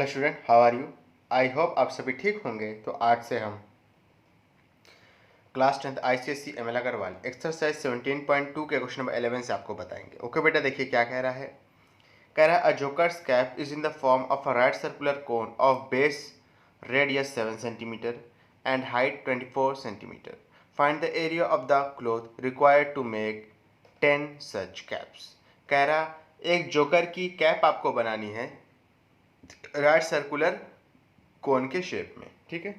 Student, how are you? I hope आप सभी ठीक होंगे। तो आज से हम class 10th ICSE ML Agarwal exercise 17.2 के क्वेश्चन नंबर 11 से आपको बताएंगे। ओके बेटा, देखिए क्या कह रहा है। कह रहा है a joker's cap is in the form of a right circular cone of base radius 7 centimetre and height 24 centimetre. Find the area of the cloth required to make 10 such caps. कह रहा एक जोकर की cap आपको बनानी है right circular कोन के shape में। ठीक है,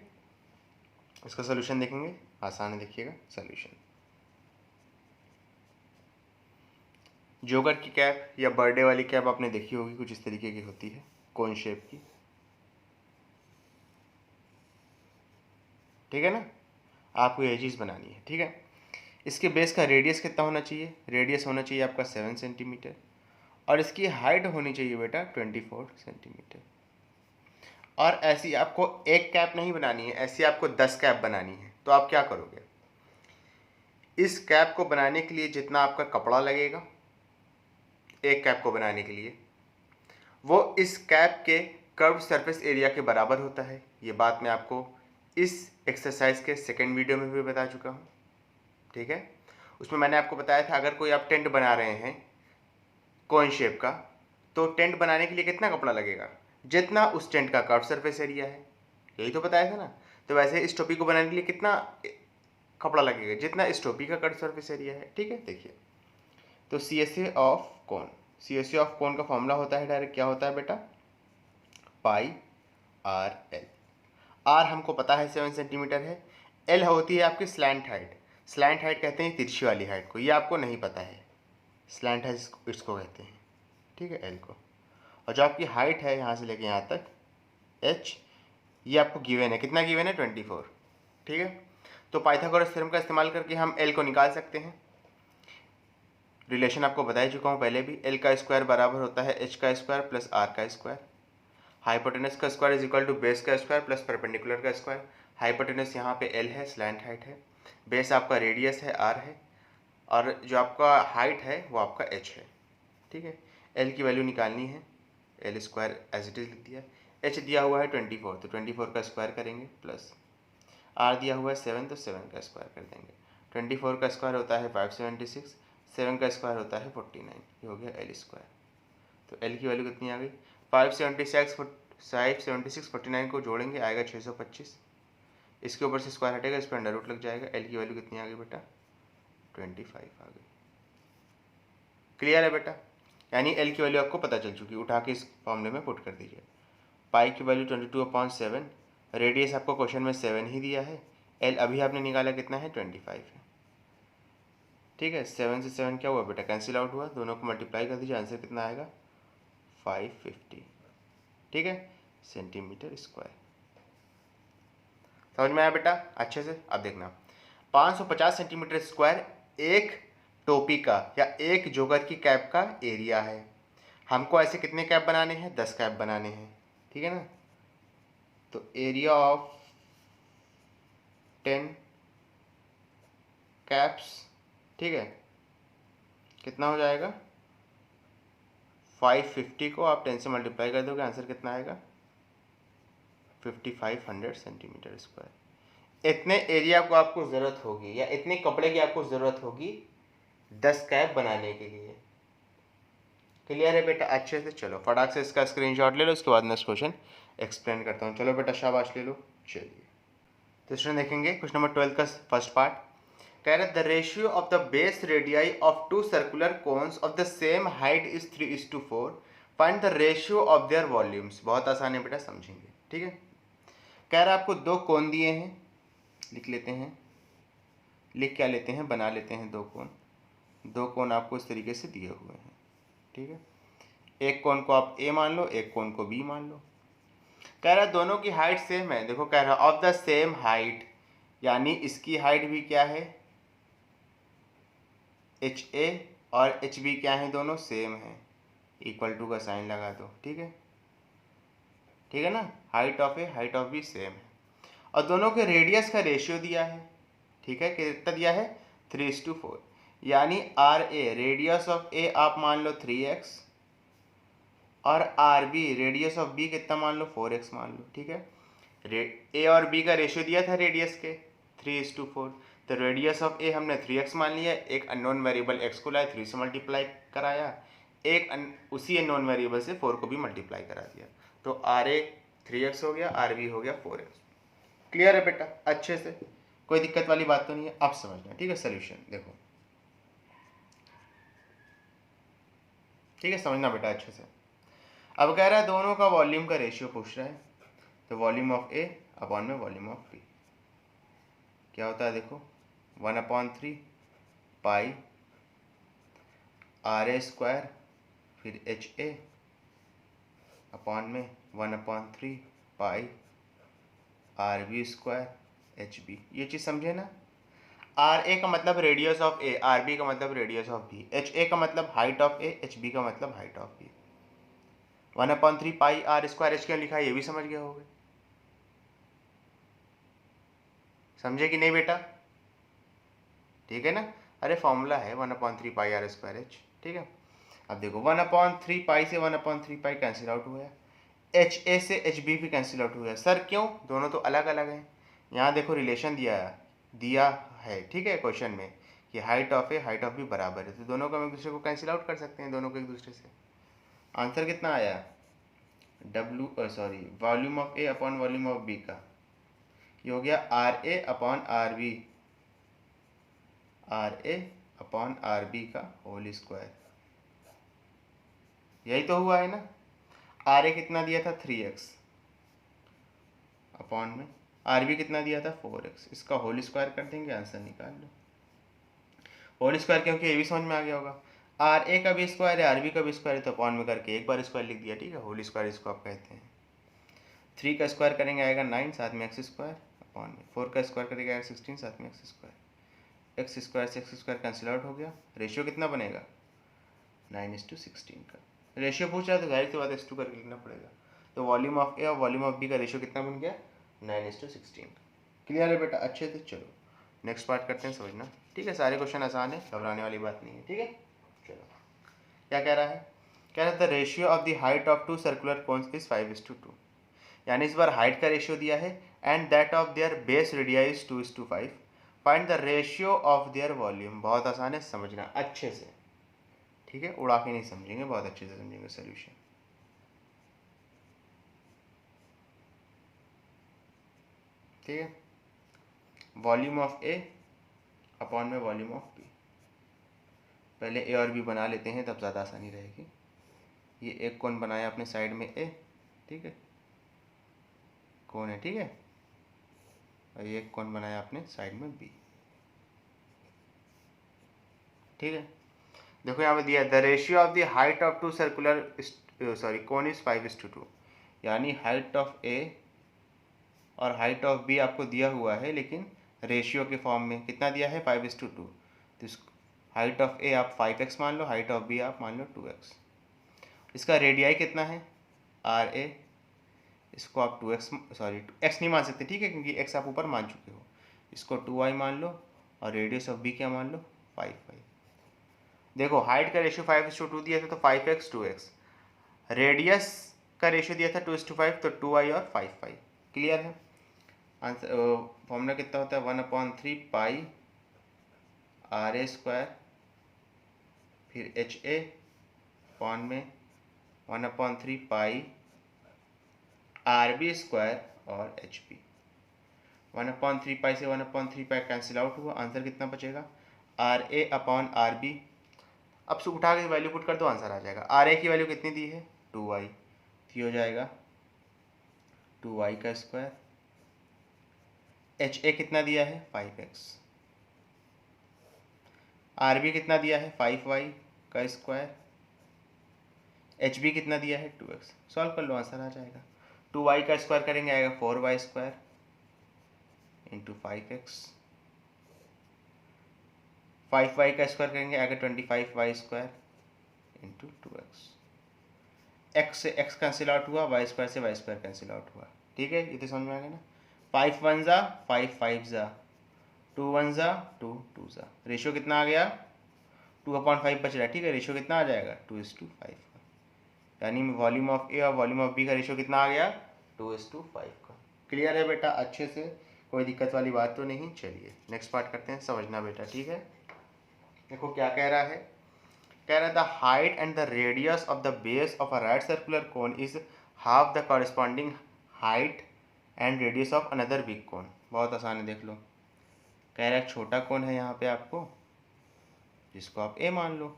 इसका सोल्यूशन देखेंगे। आसान है, देखिएगा सोल्यूशन। जोकर की कैप या बर्थडे वाली कैप आपने देखी होगी, कुछ इस तरीके की होती है, कोन शेप की। ठीक है ना, आपको ये चीज़ बनानी है। ठीक है, इसके बेस का रेडियस कितना होना चाहिए? रेडियस होना चाहिए आपका 7 सेंटीमीटर और इसकी हाइट होनी चाहिए बेटा 24 सेंटीमीटर। और ऐसी आपको एक कैप नहीं बनानी है, ऐसी आपको 10 कैप बनानी है। तो आप क्या करोगे? इस कैप को बनाने के लिए जितना आपका कपड़ा लगेगा एक कैप को बनाने के लिए, वो इस कैप के कर्व सरफेस एरिया के बराबर होता है। ये बात मैं आपको इस एक्सरसाइज के सेकेंड वीडियो में भी बता चुका हूँ। ठीक है, उसमें मैंने आपको बताया था अगर कोई आप टेंट बना रहे हैं कोन शेप का, तो टेंट बनाने के लिए कितना कपड़ा लगेगा? जितना उस टेंट का कर्व सरफेस एरिया है। यही तो बताया था ना। तो वैसे इस टोपी को बनाने के लिए कितना कपड़ा लगेगा? जितना इस टोपी का कर्व सरफेस एरिया है। ठीक है, देखिए तो CSA of cone, CSA of cone का फॉर्मूला होता है डायरेक्ट, क्या होता है बेटा? पाई आर एल। आर हमको पता है 7 सेंटीमीटर है। एल होती है आपकी स्लैंट हाइट। स्लैंट हाइट कहते हैं तिरछी वाली हाइट को, ये आपको नहीं पता है। स्लैंट हाइट इसको कहते हैं। ठीक है, एल को। और जो आपकी हाइट है यहाँ से लेके यहाँ तक एच, ये आपको गिवन है। कितना गिवन है? 24। ठीक है, तो पाइथागोरस थ्योरम का इस्तेमाल करके हम एल को निकाल सकते हैं। रिलेशन आपको बता ही चुका हूँ पहले भी। एल का स्क्वायर बराबर होता है एच का स्क्वायर प्लस आर का स्क्वायर। हाइपोटेनस का square is equal to base का स्क्वायर प्लस परपेंडिकुलर का स्क्वायर। हाइपोटेनस यहाँ पे एल है, स्लैंट हाइट है। बेस आपका रेडियस है, आर है। और जो आपका हाइट है वो आपका एच है। ठीक है, एल की वैल्यू निकालनी है। L square as it is लिख दिया। एच दिया हुआ है 24, तो 24 का स्क्वायर करेंगे प्लस आर दिया हुआ है 7, तो 7 का स्क्वायर कर देंगे। 24 का स्क्वायर होता है 576, 7 का स्क्वायर होता है 49। ये हो गया एल स्क्वायर। तो एल की वैल्यू कितनी आ गई? 576 49 को जोड़ेंगे आएगा 625। इसके ऊपर से स्क्वायर हटेगा, इस पर अंडर रूट लग जाएगा। एल की वैल्यू कितनी आ गई बेटा? 25 आ गई। क्लियर है बेटा? यानी एल की वैल्यू आपको पता चल चुकी, उठा के इस फॉर्मूले में पुट कर दीजिए। पाई की वैल्यू 22/7, रेडियस आपको क्वेश्चन में 7 ही दिया है। एल अभी आपने निकाला कितना है? 25 है। ठीक है, 7 से 7 क्या हुआ बेटा? कैंसिल आउट हुआ। दोनों को मल्टीप्लाई कर दीजिए, आंसर कितना आएगा? 550। ठीक है, सेंटीमीटर स्क्वायर। समझ में आया बेटा? अच्छे से अब देखना, 550 सेंटीमीटर स्क्वायर एक टोपी का या एक जोकर की कैप का एरिया है। हमको ऐसे कितने कैप बनाने हैं? 10 कैप बनाने हैं। ठीक है ना, तो एरिया ऑफ 10 कैप्स, ठीक है, कितना हो जाएगा? 550 को आप 10 से मल्टीप्लाई कर दोगे, आंसर कितना आएगा? 5500 सेंटीमीटर स्क्वायर। इतने एरिया को आपको ज़रूरत होगी या इतने कपड़े की आपको ज़रूरत होगी 10 कैप बनाने के लिए। क्लियर है बेटा? अच्छे से। चलो फटाक से इसका स्क्रीनशॉट ले लो, उसके बाद नेक्स्ट क्वेश्चन एक्सप्लेन करता हूँ। चलो बेटा शाबाश ले लो। चलिए तो स्टूडेंट देखेंगे क्वेश्चन नंबर 12 का फर्स्ट पार्ट। कह रहा है the ratio of the base radii of two circular cones of the same height is 3:4। Find the ratio of their volumes. बहुत आसान है बेटा, समझेंगे। ठीक है, कह रहा है आपको दो कोन दिए हैं, लिख लेते हैं। लिख क्या लेते हैं? बना लेते हैं दो कोन। दो कोन आपको इस तरीके से दिए हुए हैं। ठीक है, एक कोन को आप ए मान लो, एक कोन को बी मान लो। कह रहा है दोनों की हाइट सेम है। देखो कह रहा है ऑफ द सेम हाइट, यानी इसकी हाइट भी क्या है? एच ए और एच बी क्या है? दोनों सेम है। इक्वल टू का साइन लगा दो। ठीक है, ठीक है ना, height of A height of B same है। और दोनों के रेडियस का रेशियो दिया है। ठीक है, कितना दिया है? 3:4। यानी R A, radius of A आप मान लो 3x और R B radius of B कितना मान लो 4x मान लो, ठीक है। ए और बी का रेशियो दिया था रेडियस के 3:4, तो रेडियस ऑफ ए हमने 3x मान लिया, एक अननोन वेरिएबल x को लाए 3 से मल्टीप्लाई कराया, उसी अननोन वेरिएबल से 4 को भी मल्टीप्लाई करा दिया, तो आर ए 3x हो गया, आर बी हो गया 4x। क्लियर है बेटा अच्छे से, कोई दिक्कत वाली बात तो नहीं है, आप समझना, ठीक है। सोल्यूशन देखो, ठीक है, समझना बेटा अच्छे से। अब कह रहा है दोनों का वॉल्यूम का रेशियो पूछ रहा है, तो वॉल्यूम ऑफ ए अपॉन में वॉल्यूम ऑफ बी क्या होता है, देखो 1/3 पाई आर ए स्क्वायर फिर एच ए अपॉन में 1/3 pi R B square H B. ये चीज़ समझे ना। आर ए का मतलब radius of A, R B का मतलब radius of B, H B का मतलब height of A, H B का मतलब height of B. 1/3 pi R square H क्यों लिखा है ये भी समझ गए होगे, समझे कि नहीं बेटा, ठीक है ना। अरे फॉर्मूला है 1/3 पाई आर स्क्वायर एच, ठीक है। अब देखो 1/3 पाई से 1/3 पाई कैंसिल आउट हुआ है, एच ए से एच बी भी कैंसिल आउट हुआ है। सर क्यों, दोनों तो अलग अलग हैं। यहाँ देखो रिलेशन दिया है, ठीक है, क्वेश्चन में कि height of A height of B बराबर है, तो दोनों को हम एक दूसरे को कैंसिल आउट कर सकते हैं, दोनों को एक दूसरे से। आंसर कितना आया, volume of A upon volume of B का ये हो गया R A upon R B, R A upon R B का होल स्क्वायर, यही तो हुआ है ना। आर ए कितना दिया था 3x अपॉन में आर बी कितना दिया था 4x, इसका होल स्क्वायर कर देंगे, आंसर निकाल लो। होल स्क्वायर क्योंकि ये भी समझ में आ गया होगा, आर ए का भी स्क्वायर है आर बी का भी स्क्वायर है, तो अपॉन में करके एक बार स्क्वायर लिख दिया, ठीक है। होल स्क्वायर इसको आप कहते हैं। 3 का स्क्वायर करेंगे आएगा 9, साथ में एक्स स्क्वायर अपॉन में 4 का स्क्वायर करेंगे आएगा 16, साथ में एक्स स्क्वायर, एक्स स्क्वायर से एक्स स्क्वायर कैंसिल आउट हो गया। रेशियो कितना बनेगा 9:16 का। रेशियो पूछा है तो जाहिर सी बात है 2 करके लिखना पड़ेगा, तो वॉल्यूम ऑफ ए और वॉल्यूम ऑफ बी का रेशियो कितना बन गया 9:16। क्लियर है बेटा अच्छे से। चलो नेक्स्ट पार्ट करते हैं, समझना, ठीक है। सारे क्वेश्चन आसान है, घबराने वाली बात नहीं है, ठीक है। चलो क्या कह रहा है, कह रहा है the ratio of the height of 2 circular cones is 5:2, यानी इस बार हाइट का रेशियो दिया है and that of their base radii is 2:5, find the ratio of their volume. बहुत आसान है, समझना अच्छे से, ठीक है, उड़ा के नहीं समझेंगे, बहुत अच्छे से समझेंगे सोल्यूशन। ठीक है, वॉल्यूम ऑफ ए अपॉन में वॉल्यूम ऑफ बी, पहले ए और बी बना लेते हैं तब ज़्यादा आसानी रहेगी। ये एक कोण बनाया अपने साइड में ए, ठीक है, कोण है, ठीक है, और ये एक कोण बनाया अपने साइड में बी, ठीक है। देखो यहाँ पे दिया the ratio of the height of 2 circular cone is 5:2, यानी हाइट ऑफ ए और हाइट ऑफ बी आपको दिया हुआ है, लेकिन रेशियो के फॉर्म में कितना दिया है 5:2, तो हाइट ऑफ ए आप 5x मान लो, हाइट ऑफ बी आप मान लो 2x। इसका रेडियाई कितना है आर ए, इसको आप 2x x नहीं मान सकते, ठीक है, क्योंकि x आप ऊपर मान चुके हो, इसको 2y मान लो, और रेडियस ऑफ बी क्या मान लो 5y। देखो हाइट का रेशियो 5:2 दिया था तो 5x 2x, रेडियस का रेशियो दिया था 2:5 तो 2y और 5y। क्लियर है। आंसर फॉर्मूला कितना होता है 1/3 पाई आर ए स्क्वायर फिर एच ए अपॉन में 1/3 पाई आर बी स्क्वायर और एच बी। 1/3 पाई से 1/3 पाई कैंसिल आउट हुआ, आंसर कितना बचेगा R A upon R B. अब से उठा के वैल्यू पुट कर दो, आंसर आ जाएगा। आर ए की वैल्यू कितनी दी है 2y, तो हो जाएगा 2y का स्क्वायर, एच ए कितना दिया है 5x, आर बी कितना दिया है 5y का स्क्वायर, एच बी कितना दिया है 2x। सॉल्व कर लो, आंसर आ जाएगा। 2y का स्क्वायर करेंगे आएगा 4y square into 5x, 5y का स्क्वायर करेंगे आएगा 25y square into 2x। x से x कैंसिल आउट हुआ, y स्क्वायर से y स्क्वायर कैंसिल आउट हुआ, ठीक है, ये तो समझ में आ गया ना। 5 1 जा 5 5 जा 2 1 जा 2 2 जा, रेशियो कितना आ गया 2/5 बच रहा है, ठीक है, रेशियो कितना आ जाएगा 2:5। यानी वॉल्यूम ऑफ ए और वॉल्यूम ऑफ बी का रेशियो कितना आ गया 2:5 का। क्लियर है बेटा अच्छे से, कोई दिक्कत वाली बात तो नहीं। चलिए नेक्स्ट पार्ट करते हैं, समझना बेटा ठीक है। देखो क्या कह रहा है, कह रहा है the height and the radius of the base of a right circular cone is half the corresponding height and radius of another big cone. बहुत आसान है, देख लो। कह रहा है एक छोटा कोन है यहाँ पे आपको, जिसको आप ए मान लो,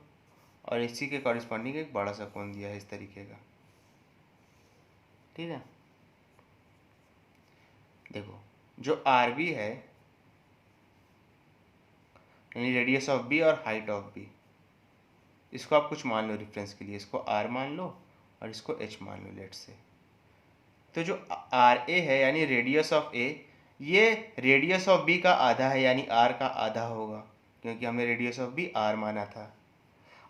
और इसी के कॉरस्पॉन्डिंग एक बड़ा सा कोन दिया है इस तरीके का, ठीक है। देखो जो आर बी है यानी रेडियस ऑफ बी और हाइट ऑफ बी, इसको आप कुछ मान लो रेफरेंस के लिए, इसको आर मान लो और इसको एच मान लो लेट से। तो जो आर ए है यानी रेडियस ऑफ ए, ये रेडियस ऑफ बी का आधा है यानी आर का आधा होगा, क्योंकि हमने रेडियस ऑफ बी आर माना था।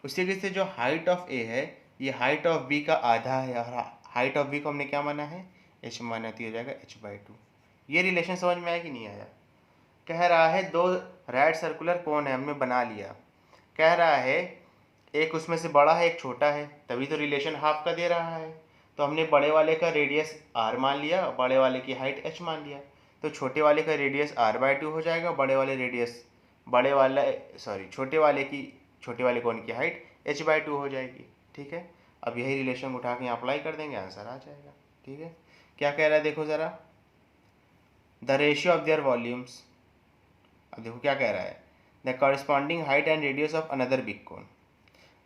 उसी तरीके से जो हाइट ऑफ ए है ये हाइट ऑफ बी का आधा है, और हाइट ऑफ बी को हमने क्या माना है एच माना, तो हो जाएगा h/2। ये रिलेशन समझ में आया कि नहीं आया। कह रहा है दो राइट सर्कुलर कोन है, हमने बना लिया। कह रहा है एक उसमें से बड़ा है एक छोटा है, तभी तो रिलेशन हाफ का दे रहा है। तो हमने बड़े वाले का रेडियस r मान लिया, बड़े वाले की हाइट h मान लिया, तो छोटे वाले का रेडियस r/2 हो जाएगा, छोटे वाले कोन की हाइट h/2 हो जाएगी, ठीक है। अब यही रिलेशन उठा के यहाँ अप्लाई कर देंगे, आंसर आ जाएगा, ठीक है। क्या कह रहा है देखो ज़रा, the ratio of their volumes. अब देखो क्या कह रहा है, the corresponding height and radius of another big cone.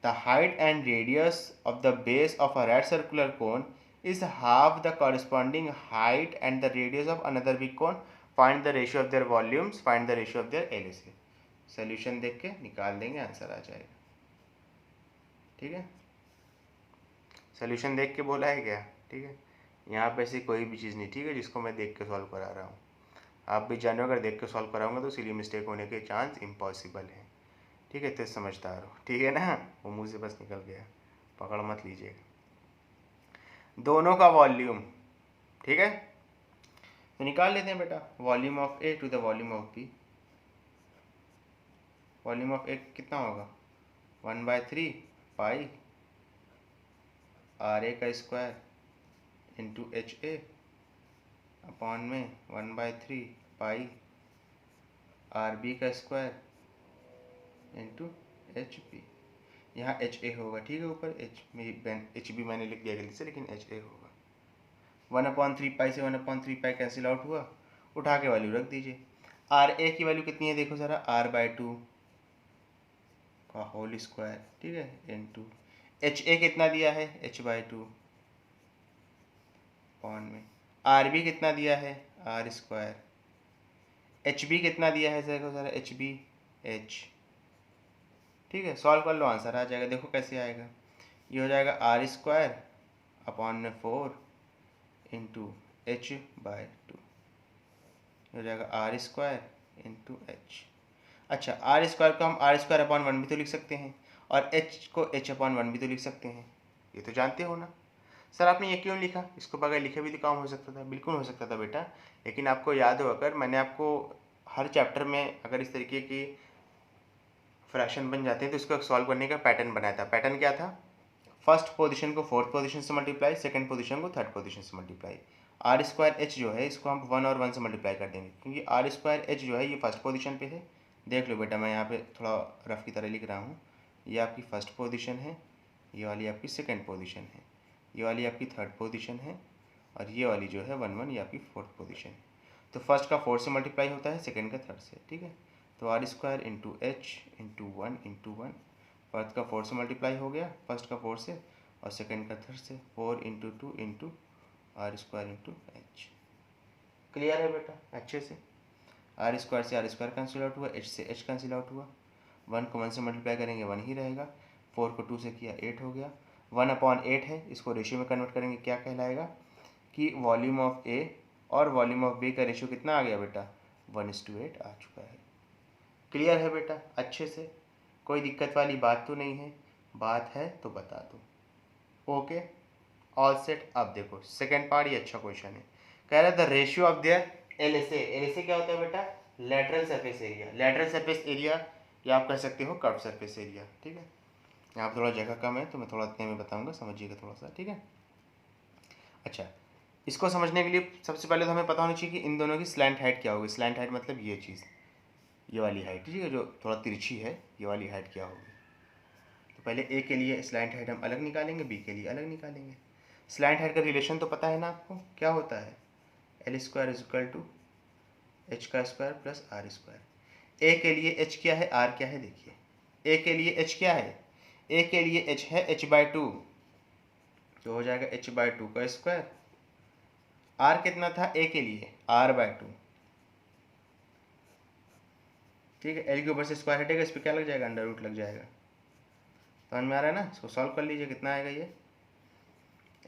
The height and radius of the base of a right circular cone is half the corresponding height and the radius of another big cone. Find the ratio of their volumes. Find the ratio of their LSA. Solution देख के निकाल देंगे, answer आ जाएगा, ठीक है। Solution देख के बोला है क्या, ठीक है। यहाँ पे ऐसी कोई भी चीज़ नहीं, ठीक है, जिसको मैं देख के सॉल्व करा रहा हूँ। आप भी जानो अगर देख के सॉल्व कराऊंगा तो इसीलिए मिस्टेक होने के चांस इम्पॉसिबल है, ठीक है। तो समझदार हो, ठीक है ना, वो मुंह से बस निकल गया, पकड़ मत लीजिएगा। दोनों का वॉल्यूम, ठीक है, तो निकाल लेते हैं बेटा। Volume of A to the volume of B, volume of A कितना होगा 1/3 पाई आर ए का square into H A upon में 1/3 पाई आर बी का स्क्वायर इंटू एच बी। यहाँ एच ए होगा, ठीक है, ऊपर एच बी मैंने लिख दिया गलती से, लेकिन एच ए होगा। 1/3 पाई से 1/3 पाई कैंसिल आउट हुआ, उठा के वैल्यू रख दीजिए। आर ए की वैल्यू कितनी है देखो ज़रा, r/2 का होल स्क्वायर, ठीक है, इंटू एच ए कितना दिया है h/2 अपॉन में आर बी कितना दिया है r², एच बी कितना दिया है देखो ज़रा, एच बी एच, ठीक है। सॉल्व कर लो, आंसर आ जाएगा। देखो कैसे आएगा, ये हो जाएगा r² अपॉन में 4 इंटू h/2, हो जाएगा r² इंटू एच। अच्छा r² को हम r² अपॉन 1 भी तो लिख सकते हैं, और h को h/1 भी तो लिख सकते हैं, ये तो जानते हो ना। सर आपने ये क्यों लिखा, इसको बगैर लिखे भी तो काम हो सकता था। बिल्कुल हो सकता था बेटा, लेकिन आपको याद हो अगर मैंने आपको हर चैप्टर में अगर इस तरीके की फ्रैक्शन बन जाते हैं तो इसको सॉल्व करने का पैटर्न बनाया था। पैटर्न क्या था, फर्स्ट पोजीशन को फोर्थ पोजीशन से मल्टीप्लाई, सेकंड पोजीशन को थर्ड पोजीशन से मल्टीप्लाई। r²h जो है इसको हम 1 और 1 से मल्टीप्लाई कर देंगे, क्योंकि r²h जो है ये फर्स्ट पोजीशन पे है। देख लो बेटा, मैं यहाँ पे थोड़ा रफ की तरह लिख रहा हूँ, ये आपकी फर्स्ट पोजीशन है, ये वाली आपकी सेकंड पोजीशन है, ये वाली आपकी थर्ड पोजीशन है, और ये वाली जो है 1 1 ये आपकी फोर्थ पोजीशन है। तो फर्स्ट का 4 से मल्टीप्लाई होता है, सेकंड का 3rd से, ठीक है। तो r² into H into 1 into 1, first का 4 से मल्टीप्लाई हो गया, फर्स्ट का 4 से और सेकंड का 3rd से, 4 into 2 into r² into H. Clear है बेटा अच्छे से। r² से r² कैंसिल आउट हुआ, h से h कैंसिल आउट हुआ, 1 को 1 से मल्टीप्लाई करेंगे 1 ही रहेगा, 4 को 2 से किया 8 हो गया, 1/8 है, इसको रेशियो में कन्वर्ट करेंगे क्या कहलाएगा कि वॉल्यूम ऑफ ए और वॉल्यूम ऑफ बी का रेशियो कितना आ गया बेटा 1:8 आ चुका है। क्लियर है बेटा अच्छे से, कोई दिक्कत वाली बात तो नहीं है, बात है तो बता दो। Okay all set. अब देखो सेकेंड पार्ट, ये अच्छा क्वेश्चन है। कह रहा है the ratio of there LSA। LSA क्या होता है बेटा, lateral surface area. Lateral surface area या आप कह सकते हो कर्व सरफेस एरिया, ठीक है। यहाँ पर थोड़ा जगह कम है तो मैं थोड़ा इतने में बताऊँगा, समझिएगा थोड़ा सा, ठीक है। अच्छा, इसको समझने के लिए सबसे पहले तो हमें पता होना चाहिए कि इन दोनों की स्लैंट हाइट क्या होगी। स्लैंट हाइट मतलब ये चीज़, ये वाली हाइट, ठीक है, जो थोड़ा तिरछी है, ये वाली हाइट क्या होगी। तो पहले ए के लिए स्लैंट हाइट हम अलग निकालेंगे, बी के लिए अलग निकालेंगे। स्लैंट हाइट का रिलेशन तो पता है ना आपको, क्या होता है, L square is equal to H का square plus R square. A के लिए एच क्या है, आर क्या है, देखिए ए के लिए एच क्या है, ए के लिए एच है h/2, तो हो जाएगा h/2 का स्क्वायर। आर कितना था ए के लिए, r/2, ठीक है। एल के ऊपर से स्क्वायर हटेगा, इस पर क्या लग जाएगा, अंडर रूट लग जाएगा। समझ में आ रहा है ना, इसको सॉल्व कर लीजिए, कितना आएगा ये,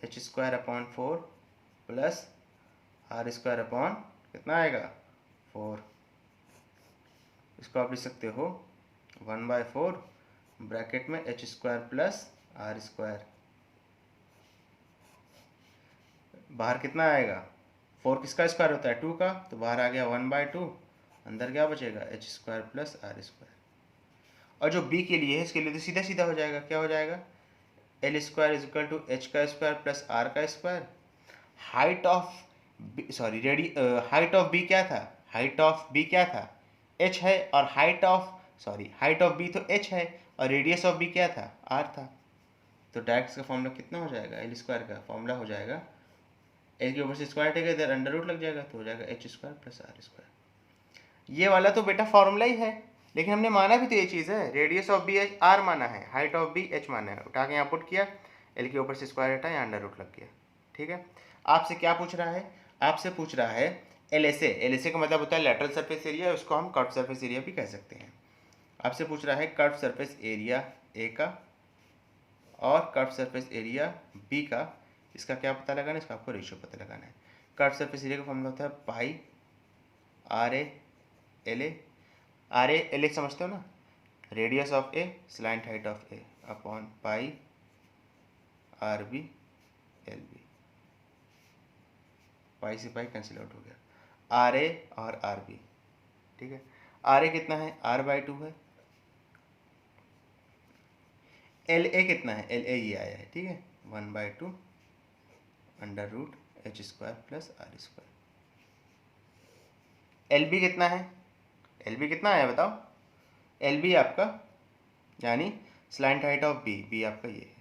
h² / 4 प्लस r² कितना आएगा 4। इसको आप लिख सकते हो 1/4 ब्रैकेट में h² प्लस r²। बाहर कितना आएगा, 4 किसका स्क्वायर होता है, 2 का, तो बाहर आ गया 1/2, अंदर क्या बचेगा h² प्लस r²। और जो b के लिए है, इसके लिए तो सीधा सीधा हो जाएगा, क्या हो जाएगा, L square is equal to H का स्क्वायर प्लस आर का square. Height of sorry height of B क्या था, हाइट ऑफ बी क्या था, एच है, और हाइट ऑफ बी तो एच है, और रेडियस ऑफ बी क्या था, आर था। तो डायरेक्ट का फॉर्मूला कितना हो जाएगा, एल स्क्वायर का फॉर्मूला हो जाएगा, एल के ऊपर से स्क्वायर हटेगा, इधर अंडर रूट लग जाएगा, तो हो जाएगा h² प्लस r²। ये वाला तो बेटा फॉर्मूला ही है, लेकिन हमने माना भी तो ये चीज़ है, radius of B H R माना है, हाइट ऑफ बी एच माना है, उठा के यहाँ पुट किया, एल के ऊपर से स्क्वायर हटा, यहाँ अंडर रूट लग गया, ठीक है। आपसे क्या पूछ रहा है, आपसे पूछ रहा है LSA। LSA का मतलब होता है लैटरल सरफेस एरिया, उसको हम कर्व सरफेस एरिया भी कह सकते हैं। आपसे पूछ रहा है कर्व सरफेस एरिया ए का और कर्व सरफेस एरिया बी का, इसका क्या पता लगाना है, इसका आपको रेशियो पता लगाना है। कर्व सरफेस एरिया का फॉर्मूला होता है पाई RA LA। RA LA समझते हो ना, radius of A slant height of A upon pi RB LB। पाई से पाई कैंसिल आउट हो गया, RA और RB, ठीक है। RA कितना है, r/2 है, LA कितना है, LA ये आया है, ठीक है, 1/2 under root h² plus r²। LB कितना है, LB कितना आया बताओ, LB आपका यानी स्लैंट हाइट ऑफ बी आपका ये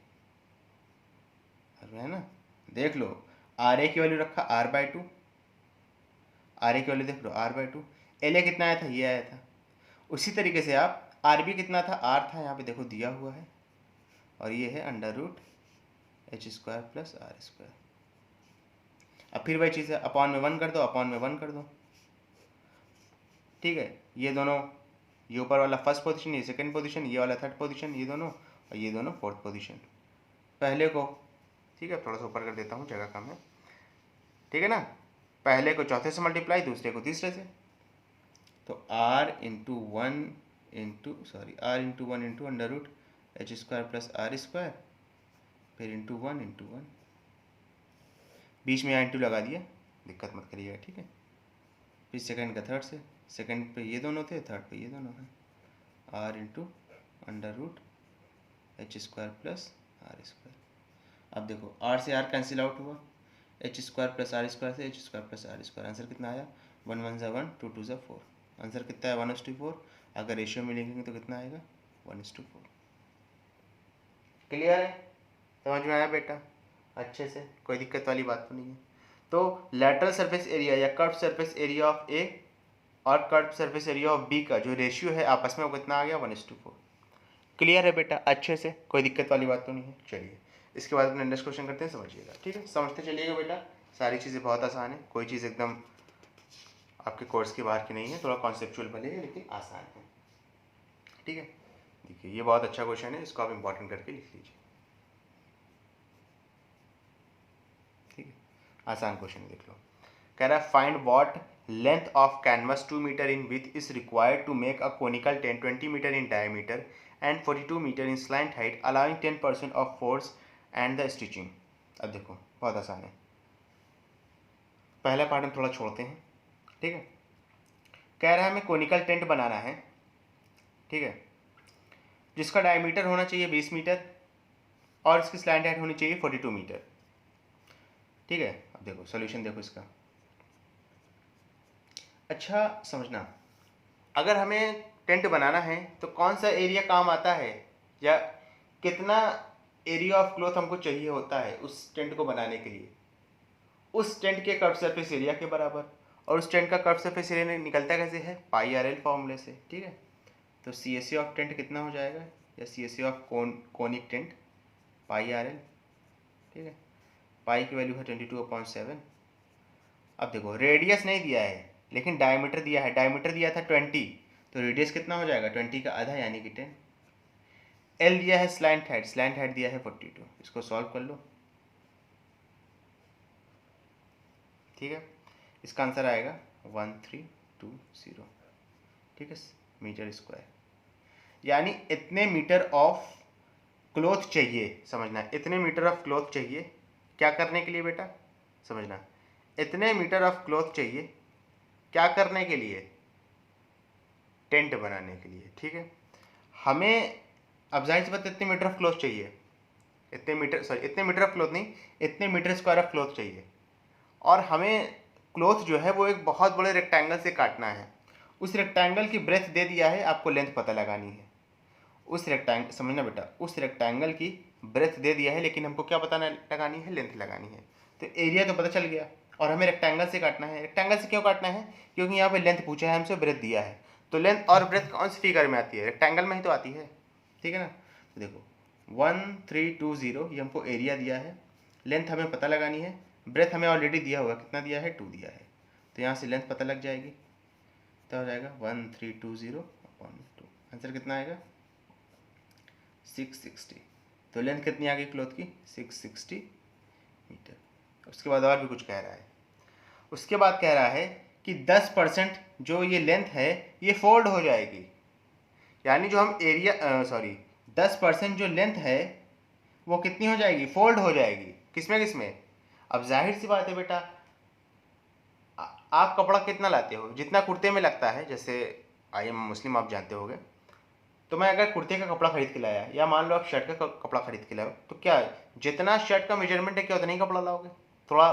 है ना, देख लो, RA की वैल्यू रखा r/2, RA की वैल्यू देख लो r/2, LA कितना आया था, ये आया था। उसी तरीके से आप RB कितना था, R था, यहाँ पे देखो दिया हुआ है, और ये है under root h² plus r²। अब फिर वही चीज़ है, अपॉन में 1 कर दो, अपॉन में 1 कर दो, ठीक है। ये दोनों, ये ऊपर वाला फर्स्ट पोजीशन, ये सेकंड पोजीशन, ये वाला थर्ड पोजीशन, ये दोनों, और ये दोनों फोर्थ पोजीशन। पहले को, ठीक है, थोड़ा सा ऊपर कर देता हूँ, जगह कम है, ठीक है ना। पहले को चौथे से मल्टीप्लाई, दूसरे को तीसरे से, तो r into 1 into under root h² plus r², फिर इंटू 1, बीच में यहाँ इंटू लगा दिया, दिक्कत मत करिएगा, ठीक है। फिर सेकंड का थर्ड से, सेकंड पे ये दोनों थे, थर्ड पे ये दोनों हैं, r into under root h² plus r²। अब देखो r से r कैंसिल आउट हुआ, h² प्लस r² से h² प्लस r², आंसर कितना आया, 1 1 ज़ा 1 2 2 ज़ा 4, आंसर कितना है 1:4। अगर रेशियो में लिखेंगे तो कितना आएगा 1:4। क्लियर है, समझ में आया बेटा, अच्छे से, कोई दिक्कत वाली बात तो नहीं है। तो लैटरल सरफेस एरिया या curve surface area of A और curve surface area of B का जो रेशियो है आपस में, वो कितना आ गया 1:4। क्लियर है बेटा, अच्छे से, कोई दिक्कत वाली बात तो नहीं है। चलिए इसके बाद अपने नेक्स्ट क्वेश्चन करते हैं, समझिएगा, ठीक है, समझते चलिएगा बेटा। सारी चीज़ें बहुत आसान है, कोई चीज़ एकदम आपके कोर्स के बाहर की नहीं है, थोड़ा कॉन्सेप्चुअल भले है लेकिन आसान है, ठीक है। देखिए ये बहुत अच्छा क्वेश्चन है, इसको आप इंपॉर्टेंट करके लिख लीजिए, ठीक है, आसान क्वेश्चन है, देख लो। कह रहा है find what length of canvas 2 metre in width is required to make a conical 20 metre in diameter and 42 metre in slant height allowing 10% of folds and the stitching. अब देखो बहुत आसान है, पहला पार्ट हम थोड़ा छोड़ते हैं, ठीक है। कह रहा है हमें कोनिकल टेंट बनाना है, ठीक है। जिसका डायमीटर होना चाहिए 20 मीटर और इसकी स्लैंट हाइट होनी चाहिए 42 मीटर। ठीक है, अब देखो सॉल्यूशन देखो इसका। अच्छा समझना, अगर हमें टेंट बनाना है तो कौन सा एरिया काम आता है, या कितना एरिया ऑफ क्लॉथ हमको चाहिए होता है उस टेंट को बनाने के लिए, उस टेंट के कर्व सरफेस एरिया के बराबर। और उस टेंट का कर्व सरफेस एरिया निकलता कैसे है, पाई आर एल फॉर्मूले से। ठीक है, तो C S C of tent कितना हो जाएगा, या C S C of conic tent, pi R L. ठीक है, पाई की वैल्यू है 22/7। अब देखो रेडियस नहीं दिया है लेकिन डायमीटर दिया है, डायमीटर दिया था 20, तो रेडियस कितना हो जाएगा 20 का आधा यानी कि 10। एल दिया है स्लैंट हाइट, स्लैंट हाइट दिया है 42, इसको सॉल्व कर लो। ठीक है, इसका आंसर आएगा 1320। ठीक है, मीटर स्क्वायर, यानी इतने मीटर ऑफ क्लॉथ चाहिए। समझना, इतने मीटर ऑफ क्लॉथ चाहिए क्या करने के लिए बेटा, समझना, इतने मीटर ऑफ क्लॉथ चाहिए क्या करने के लिए, टेंट बनाने के लिए। ठीक है, हमें अब जाहिर सी बात इतने मीटर ऑफ क्लॉथ चाहिए, इतने मीटर ऑफ क्लॉथ नहीं, इतने मीटर स्क्वायर ऑफ क्लॉथ चाहिए। और हमें क्लॉथ जो है वो एक बहुत बड़े रेक्टेंगल से काटना है। उस रेक्टेंगल की ब्रेथ दे दिया है, आपको लेंथ पता लगानी है। उस रेक्टेंगल, समझना बेटा, उस रेक्टेंगल की ब्रेथ दे दिया है लेकिन हमको क्या पता लगानी है, लेंथ लगानी है। तो एरिया तो पता चल गया, और हमें रेक्टेंगल से काटना है। रेक्टेंगल से क्यों काटना है, क्योंकि यहाँ पे लेंथ पूछा है हमसे, ब्रेथ दिया है। तो लेंथ और ब्रेथ कौन सी फिगर में आती है, रेक्टेंगल में ही तो आती है। ठीक है ना, तो देखो 1320 ये हमको एरिया दिया है, लेंथ हमें पता लगानी है, ब्रेथ हमें ऑलरेडी दिया हुआ, कितना दिया है 2 दिया है, तो यहाँ से लेंथ पता लग जाएगी। तो हो जाएगा 1320/2, आंसर कितना आएगा 660। तो लेंथ कितनी आ गई क्लॉथ की, 660 मीटर। उसके बाद और भी कुछ कह रहा है, उसके बाद कह रहा है कि 10% जो ये लेंथ है ये फोल्ड हो जाएगी, यानी जो हम एरिया 10% जो लेंथ है वो कितनी हो जाएगी, फोल्ड हो जाएगी। किसमें किसमें, अब जाहिर सी बात है बेटा, आप कपड़ा कितना लाते हो, जितना कुर्ते में लगता है, जैसे आई एम मुस्लिम आप जानते होंगे, तो मैं अगर कुर्ते का कपड़ा खरीद के लाया, या मान लो आप शर्ट का कपड़ा खरीद के लाओ, तो क्या जितना शर्ट का मेजरमेंट है क्या उतना ही कपड़ा लाओगे, थोड़ा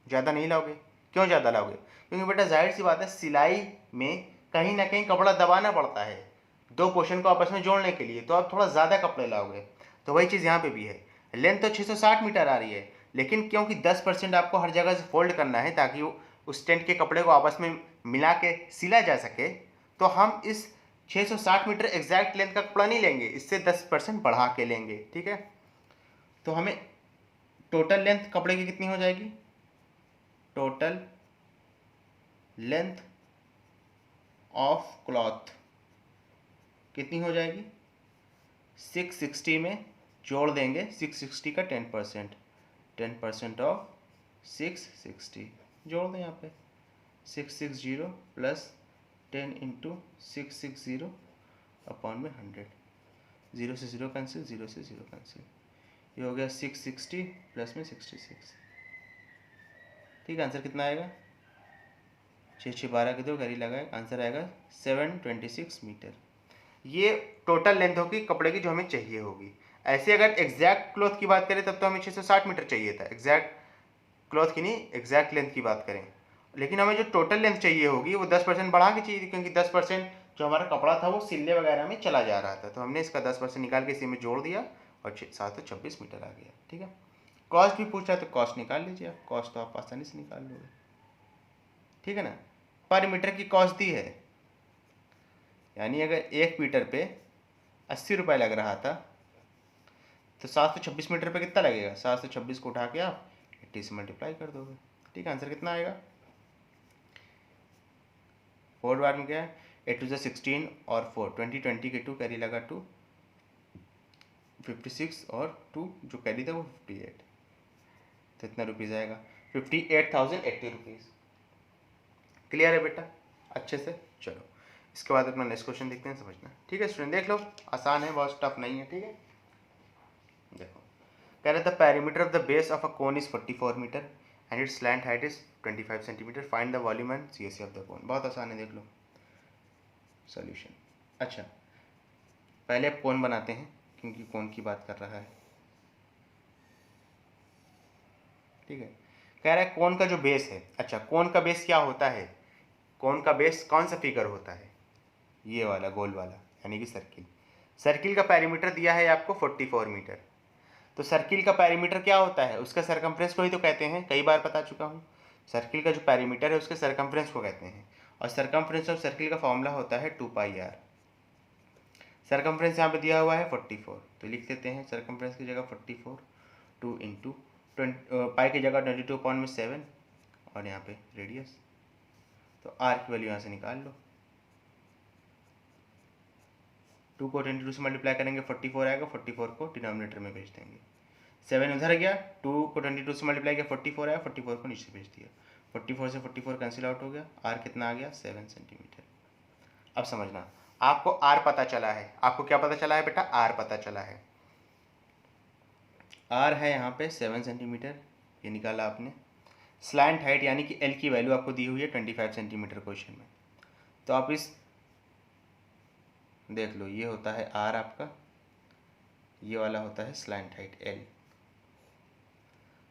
ज़्यादा नहीं लाओगे। क्यों ज़्यादा लाओगे, क्योंकि बेटा जाहिर सी बात है सिलाई में कहीं ना कहीं कपड़ा दबाना पड़ता है दो पोर्शन को आपस में जोड़ने के लिए, तो आप थोड़ा ज़्यादा कपड़े लाओगे। तो वही चीज़ यहाँ पे भी है, लेंथ तो 660 मीटर आ रही है, लेकिन क्योंकि 10% आपको हर जगह से फोल्ड करना है ताकि उस टेंट के कपड़े को आपस में मिला के सिला जा सके, तो हम इस 660 मीटर एग्जैक्ट लेंथ का कपड़ा नहीं लेंगे, इससे 10% बढ़ा के लेंगे। ठीक है, तो हमें टोटल लेंथ कपड़े की कितनी हो जाएगी, टोटल लेंथ ऑफ क्लॉथ कितनी हो जाएगी, 660 में जोड़ देंगे 660 का 10%, 10% ऑफ 660 जोड़ दें यहाँ पे, 660 प्लस 10 इंटू 660/100, 0 से 0 कैंसिल, 0 से 0 कैंसिल, ये हो गया 660 प्लस में 66। ठीक है, आंसर कितना आएगा, 6 6 12 के 2 कैरी लगाए, आंसर आएगा 726 मीटर। ये टोटल लेंथ होगी कपड़े की जो हमें चाहिए होगी। ऐसे अगर एग्जैक्ट क्लॉथ की बात करें तब तो हमें 660 मीटर चाहिए था, एग्जैक्ट क्लॉथ की नहीं, एग्जैक्ट लेंथ की बात करें। लेकिन हमें जो टोटल लेंथ चाहिए होगी वो 10% बढ़ा के चाहिए थी, क्योंकि 10% जो हमारा कपड़ा था वो सिलने वगैरह में चला जा रहा था, तो हमने इसका 10% निकाल के इसी में जोड़ दिया और 726 मीटर आ गया। ठीक है, कॉस्ट भी पूछ रहा है तो कॉस्ट निकाल लीजिए आप, कॉस्ट तो आप आसानी से निकाल लोगे। ठीक है ना, पर मीटर की कॉस्ट दी है, यानी अगर 1 मीटर पे 80 रुपये लग रहा था तो 726 मीटर पे कितना लगेगा, 726 को उठा के आप 80 से मल्टीप्लाई कर दोगे। ठीक है, आंसर कितना आएगा, 4 बार में क्या है, 8 2 16 और 4 20 20 के 2 कैरी लगा 2 56 और 2 जो कैरी था वो 58, तो इतना रुपीज़ आएगा 58,080 रुपीज़। क्लियर है बेटा, अच्छे से। चलो इसके बाद अपना नेक्स्ट क्वेश्चन देखते हैं, समझना। ठीक है स्टूडेंट, देख लो, आसान है, बहुत टफ नहीं है। ठीक है, देखो कह रहे थे perimeter of the base of a cone is 44 metre and its slant height is 25 centimetre, find the volume and CSC of the cone. बहुत आसान है, देख लो सॉल्यूशन। अच्छा, पहले कोन बनाते हैं क्योंकि कोन की बात कर रहा है। ठीक है, कह रहा है कोन का जो बेस है, अच्छा कोन का बेस क्या होता है, कोन का बेस कौन सा फिगर होता है, ये वाला गोल वाला, यानी कि सर्किल। सर्किल का पैरीमीटर दिया है आपको 44 मीटर। तो सर्किल का पैरीमीटर क्या होता है, उसका सरकमफ्रेंस को ही तो कहते हैं, कई बार बता चुका हूँ। सर्किल का जो पैरीमीटर है उसके सरकमफ्रेंस को कहते हैं, और सरकमफ्रेंस ऑफ सर्किल का फॉर्मूला होता है 2πr। सरकमफ्रेंस यहाँ पे दिया हुआ है 44, तो लिख देते हैं सरकमफ्रेंस की जगह 44, 2 इंटू पाई की जगह 22/7, और यहाँ पे रेडियस, तो आर की वैल्यू यहाँ से निकाल लो। 2 को 22 से मल्टीप्लाई करेंगे 44 आएगा, 44 को डिनोमिनेटर में भेज देंगे, 7 उधर गया, 2 को 22 से मल्टीप्लाई किया 44 आया, 44 को नीचे भेज दिया, 44 से 44 कैंसिल आउट हो गया, आर कितना आ गया 7 सेंटीमीटर। अब समझना, आपको आर पता चला है, आपको क्या पता चला है बेटा, आर पता चला है, आर है यहाँ पे 7 सेंटीमीटर, ये निकाला आपने। स्लैंट हाइट यानी कि एल की वैल्यू आपको दी हुई है 25 सेंटीमीटर क्वेश्चन में, तो आप इस देख लो, ये होता है आर आपका, ये वाला होता है स्लैंट हाइट एल,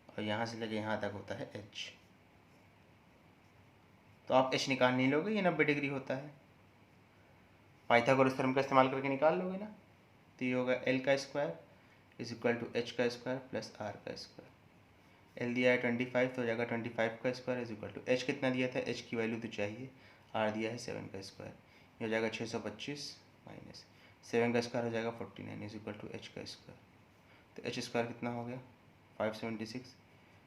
और यहाँ से लेके यहाँ तक होता है एच। तो आप एच निकाल नहीं लोगे, ये 90 डिग्री होता है, पाइथागोरस थ्योरम का इस्तेमाल करके निकाल लोगे ना, तो ये होगा एल का square is equal to H का स्क्वायर प्लस आर का स्क्वायर। एल दिया है 25, तो हो जाएगा 25 का square is equal to H कितना दिया था, एच की वैल्यू तो चाहिए, आर दिया है 7 का स्क्वायर, ये हो जाएगा 625 माइनस 7 का स्क्वायर हो जाएगा 49 इज इक्वल टू एच का स्क्वायर। तो एच स्क्वायर कितना हो गया 576,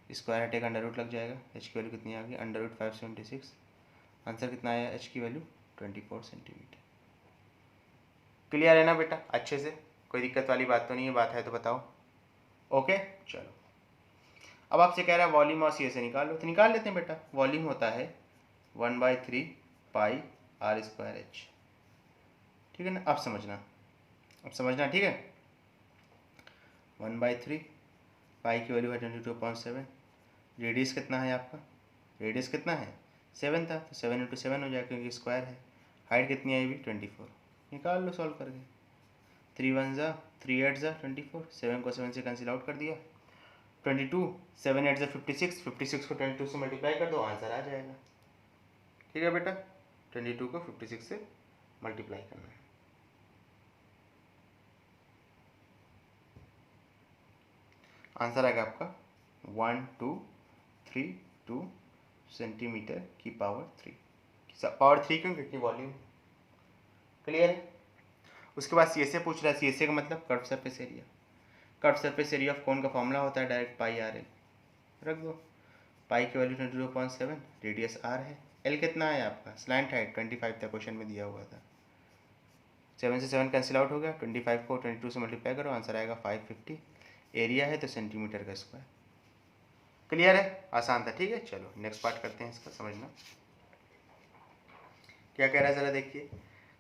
स्क्वायर हटेगा अंडर रूट लग जाएगा, एच की वैल्यू कितनी आ गई अंडर रूट 576, आंसर कितना आया एच की वैल्यू 24 सेंटीमीटर। क्लियर है ना बेटा, अच्छे से, कोई दिक्कत वाली बात तो नहीं है, बात है तो बताओ। ओके चलो, अब आपसे कह रहा है वॉल्यूम और सी से निकाल लो, तो निकाल लेते हैं बेटा। वॉल्यूम होता है 1/3 पाई आर स्क्वायर एच, ठीक है ना। अब समझना ठीक है। 1/3 पाई की वैल्यू है 22.7, रेडियस कितना है आपका, रेडियस कितना है 7 था, तो 7 × 7 हो जाएगा क्योंकि स्क्वायर है। हाइट कितनी आई हुई 24, निकाल लो सॉल्व करके, 3 1 ज़ा 3 8 ज़ा 24, 7 को 7 से कैंसिल आउट कर दिया, 22 7 8 ज़ा 56, 56 को 22 से मल्टीप्लाई कर दो, आंसर आ जाएगा। ठीक है बेटा, 22 को 56 से मल्टीप्लाई करना है, आंसर आएगा आपका 1232 सेंटीमीटर की पावर 3। पावर 3 क्यों, क्योंकि वॉल्यूम। क्लियर है। उसके बाद सी एस ए पूछ रहा है, सी एस ए का मतलब curve surface area. Curve surface area of cone का फॉर्मूला होता है डायरेक्ट पाई आर एल, रख दो। पाई की वैल्यू 22.7, रेडियस आर है, एल कितना है आपका, स्लैंट हाइट 25 था, क्वेश्चन में दिया हुआ था, 7 से 7 कैंसिल आउट हो गया, 25 को 22 से मल्टीप्लाई करो, आंसर आएगा 550, एरिया है तो सेंटीमीटर का स्क्वायर। क्लियर है, आसान था। ठीक है, चलो नेक्स्ट पार्ट करते हैं इसका, समझना क्या कह रहा है ज़रा देखिए।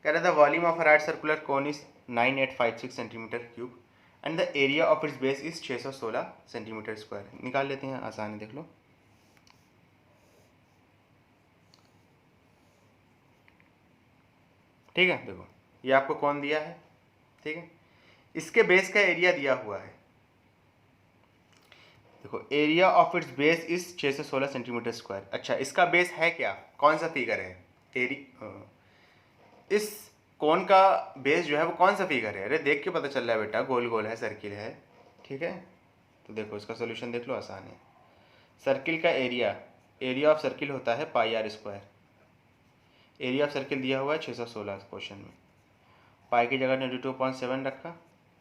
कह रहा था volume of right circular cone is 9856 centimetre cube and the area of its base is 616 centimetre square. निकाल लेते हैं, आसान है, देख लो। ठीक है, देखो ये आपको कौन दिया है, ठीक है, इसके बेस का एरिया दिया हुआ है, देखो area of its base is 616 centimetre square. अच्छा, इसका बेस है क्या, कौन सा फिगर है, इस कोन का बेस जो है वो कौन सा फिगर है, अरे देख के पता चल रहा है बेटा, गोल गोल है, सर्किल है, ठीक है। तो देखो इसका सोल्यूशन देख लो, आसान है। सर्किल का एरिया ऑफ सर्किल होता है pi R square, area of circle दिया हुआ है 616 क्वेश्चन में, पाई की जगह 22.7 रखा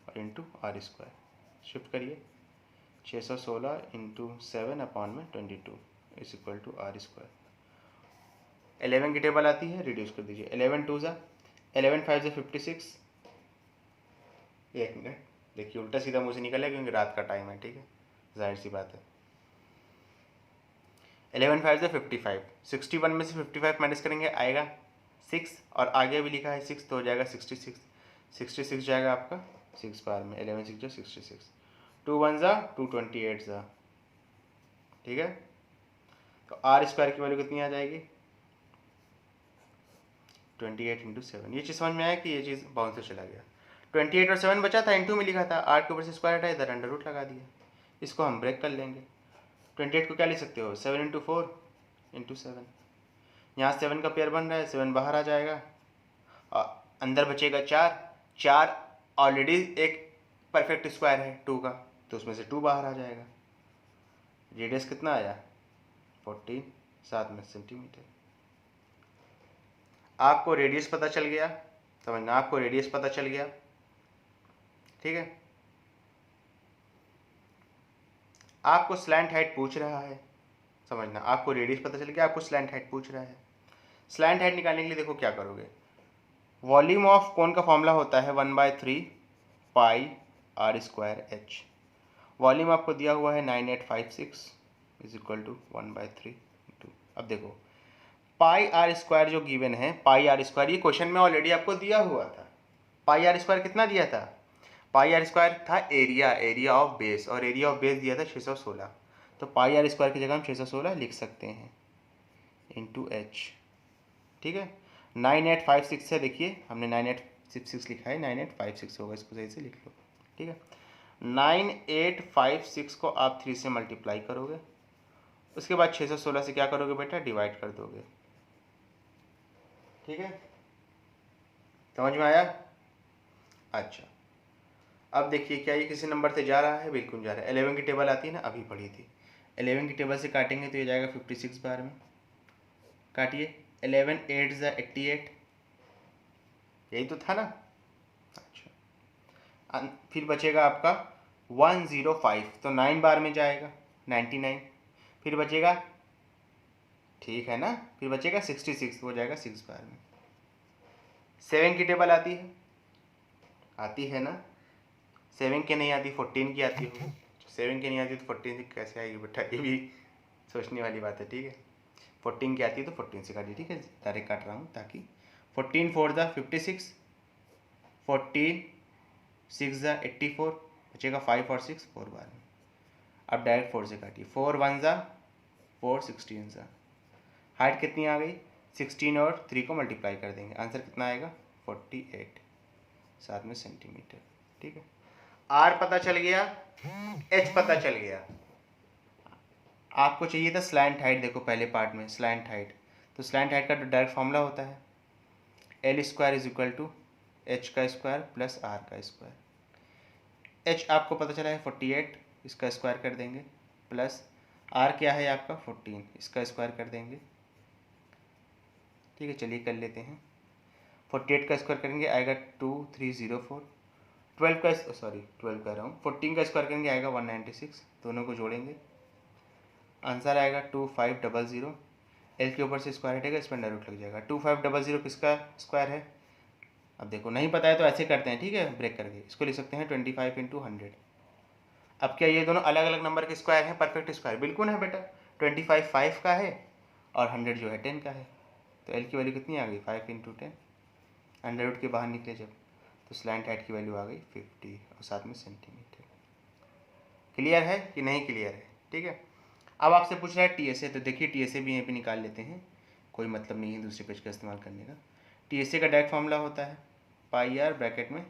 और इंटू आर स्क्वायर, शिफ्ट करिए, 616 into 7/22 is equal to R square. 11 की टेबल आती है, रिड्यूस कर दीजिए, 11 2 ज़ा 11 5 ज़ा 56, एक मिनट देखिए, उल्टा सीधा मुझे निकल है क्योंकि रात का टाइम है, ठीक है, जाहिर सी बात है। 11 5 ज़ा 55, 61 में से 55 माइनस करेंगे आएगा 6, और आगे भी लिखा है 6, तो हो जाएगा 66, 66 जाएगा आपका 6 बार में, 11 6 ज़ा 66, 2 1 ज़ा 228 ज़ा, ठीक है। तो आर स्क्वायर की वैल्यू कितनी आ जाएगी 28 × 7। ये चीज़ समझ में आया कि ये चीज़ बाउंस से चला गया। 28 और 7 बचा था, इनटू में लिखा था, 8 के ऊपर से स्क्वायर हटा, इधर अंडर रूट लगा दिया। इसको हम ब्रेक कर लेंगे। 28 को क्या लिख सकते हो, 7 इंटू 4 इंटू 7। यहाँ 7 का पेयर बन रहा है, 7 बाहर आ जाएगा और अंदर बचेगा 4। 4 ऑलरेडी एक परफेक्ट स्क्वायर है 2 का, तो उसमें से 2 बाहर आ जाएगा। रेडियस कितना आया, 14, साथ में सेंटीमीटर। आपको रेडियस पता चल गया, समझना, आपको रेडियस पता चल गया, ठीक है। आपको स्लैंट हाइट पूछ रहा है, समझना, आपको रेडियस पता चल गया, आपको स्लैंट हाइट पूछ रहा है। स्लैंट हाइट निकालने के लिए देखो क्या करोगे, वॉल्यूम ऑफ कोन का फॉर्मूला होता है 1/3 pi R square H. Volume आपको दिया हुआ है 9856 इज इक्वल टू 1/3 इंटू, अब देखो पाई आर स्क्वायर जो गिवन है, पाई आर स्क्वायर, ये क्वेश्चन में ऑलरेडी आपको दिया हुआ था। पाई आर स्क्वायर कितना दिया था, पाई आर स्क्वायर था एरिया ऑफ बेस, और एरिया ऑफ बेस दिया था 616। तो पाई आर स्क्वायर की जगह हम 616 लिख सकते हैं इंटू एच, ठीक है। 9856 है, देखिए हमने 9866 लिखा है, 9856 होगा, इसको सही से लिख लो, ठीक है। 9856 को आप 3 से मल्टीप्लाई करोगे, उसके बाद 616 से क्या करोगे बेटा, डिवाइड कर दोगे, ठीक है। समझ में आया? अच्छा, अब देखिए क्या ये किसी नंबर से जा रहा है, बिल्कुल जा रहा है। 11 की टेबल आती है ना, अभी पढ़ी थी। 11 की टेबल से काटेंगे तो ये जाएगा 56 बार में, काटिए। 11 8 ज़ा 88, यही तो था ना। अच्छा, फिर बचेगा आपका 105, तो 9 बार में जाएगा 99। फिर बचेगा, ठीक है ना, फिर बचेगा 66, वो जाएगा 6 बार में। 7 की टेबल आती है ना, 7 की नहीं आती, 14 की आती हो। 7 की नहीं आती तो 14 से कैसे आएगी बेटा, ये भी सोचने वाली बात है, ठीक है। 14 की आती है तो 14 से काटिए, ठीक है, डायरेक्ट काट रहा हूँ ताकि 14 4 ज़ा 56, 14 6 ज़ा 84, बचेगा 5 और 6 4 बार में। अब डायरेक्ट 4 से काटिए, 4 1 ज़ा 4, 16 ज़ा, हाइट कितनी आ गई, 16 और 3 को मल्टीप्लाई कर देंगे, आंसर कितना आएगा 48, साथ में सेंटीमीटर, ठीक है। आर पता चल गया, एच पता चल गया। आपको चाहिए था स्लैंट हाइट, देखो पहले पार्ट में स्लैंट हाइट, तो स्लैंट हाइट का डायरेक्ट फॉर्मूला होता है L square is equal to H का स्क्वायर प्लस आर का स्क्वायर। एच आपको पता चला है 48, इसका स्क्वायर कर देंगे, प्लस आर क्या है आपका 14, इसका स्क्वायर कर देंगे, ठीक है। चलिए कर लेते हैं, 48 का स्क्वायर करेंगे आएगा 2304, 12 कह रहा हूँ, 14 का स्क्वायर करेंगे आएगा 196, दोनों को जोड़ेंगे, आंसर आएगा 2500। एल के ऊपर से स्क्वायर हटेगा, इसमें अंडर रूट लग जाएगा। 2500 किसका स्क्वायर है, अब देखो नहीं पता है तो ऐसे करते हैं, ठीक है, ब्रेक करके इसको लिख सकते हैं 25 इंटू 100। अब क्या ये दोनों अलग अलग नंबर के स्क्वायर हैं, परफेक्ट स्क्वायर बिल्कुल है बेटा। 25 5 का है और 100 जो है 10 का है, तो एल की वैल्यू कितनी आ गई 5 इंटू 10, अंडर रूट के बाहर निकले जब, तो स्लैंट हाइट की वैल्यू आ गई 50 और साथ में सेंटीमीटर। क्लियर है कि नहीं क्लियर है, ठीक है। अब आपसे पूछ रहा है टीएसए, तो देखिए टीएसए भी यहीं पे निकाल लेते हैं, कोई मतलब नहीं है दूसरे पेज का इस्तेमाल करने का। टीएसए का डायरेक्ट फॉर्मूला होता है पाई आर ब्रैकेट में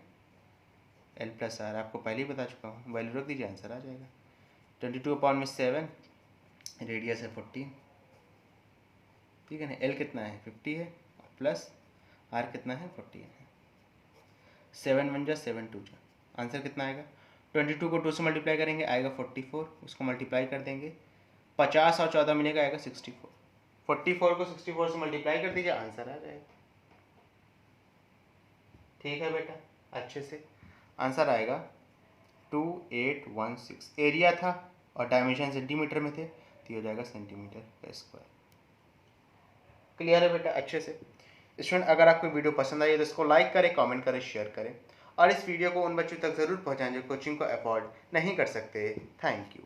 एल प्लस आर, आपको पहले ही बता चुका हूँ, वैल्यू रख दीजिए, आंसर आ जाएगा 22/7, रेडियस है 14, ठीक है ना। एल कितना है 50 है, प्लस आर कितना है 14 है, 7 1 जा 7 2 जा, आंसर कितना आएगा, 22 को 2 से मल्टीप्लाई करेंगे आएगा 44, उसको मल्टीप्लाई कर देंगे, 50 और 14 मिलेगा आएगा 64, 44 को 64 से मल्टीप्लाई कर दीजिए, आंसर आ जाएगा, ठीक है बेटा। अच्छे से आंसर आएगा 2816, एरिया था और डायमेंशन सेंटीमीटर में थे, तो हो जाएगा सेंटीमीटर का स्क्वायर। क्लियर है बेटा अच्छे से। स्टूडेंट अगर आपको वीडियो पसंद आई तो इसको लाइक करें, कमेंट करें, शेयर करें और इस वीडियो को उन बच्चों तक ज़रूर पहुंचाएं जो कोचिंग को अफोर्ड नहीं कर सकते। Thank you.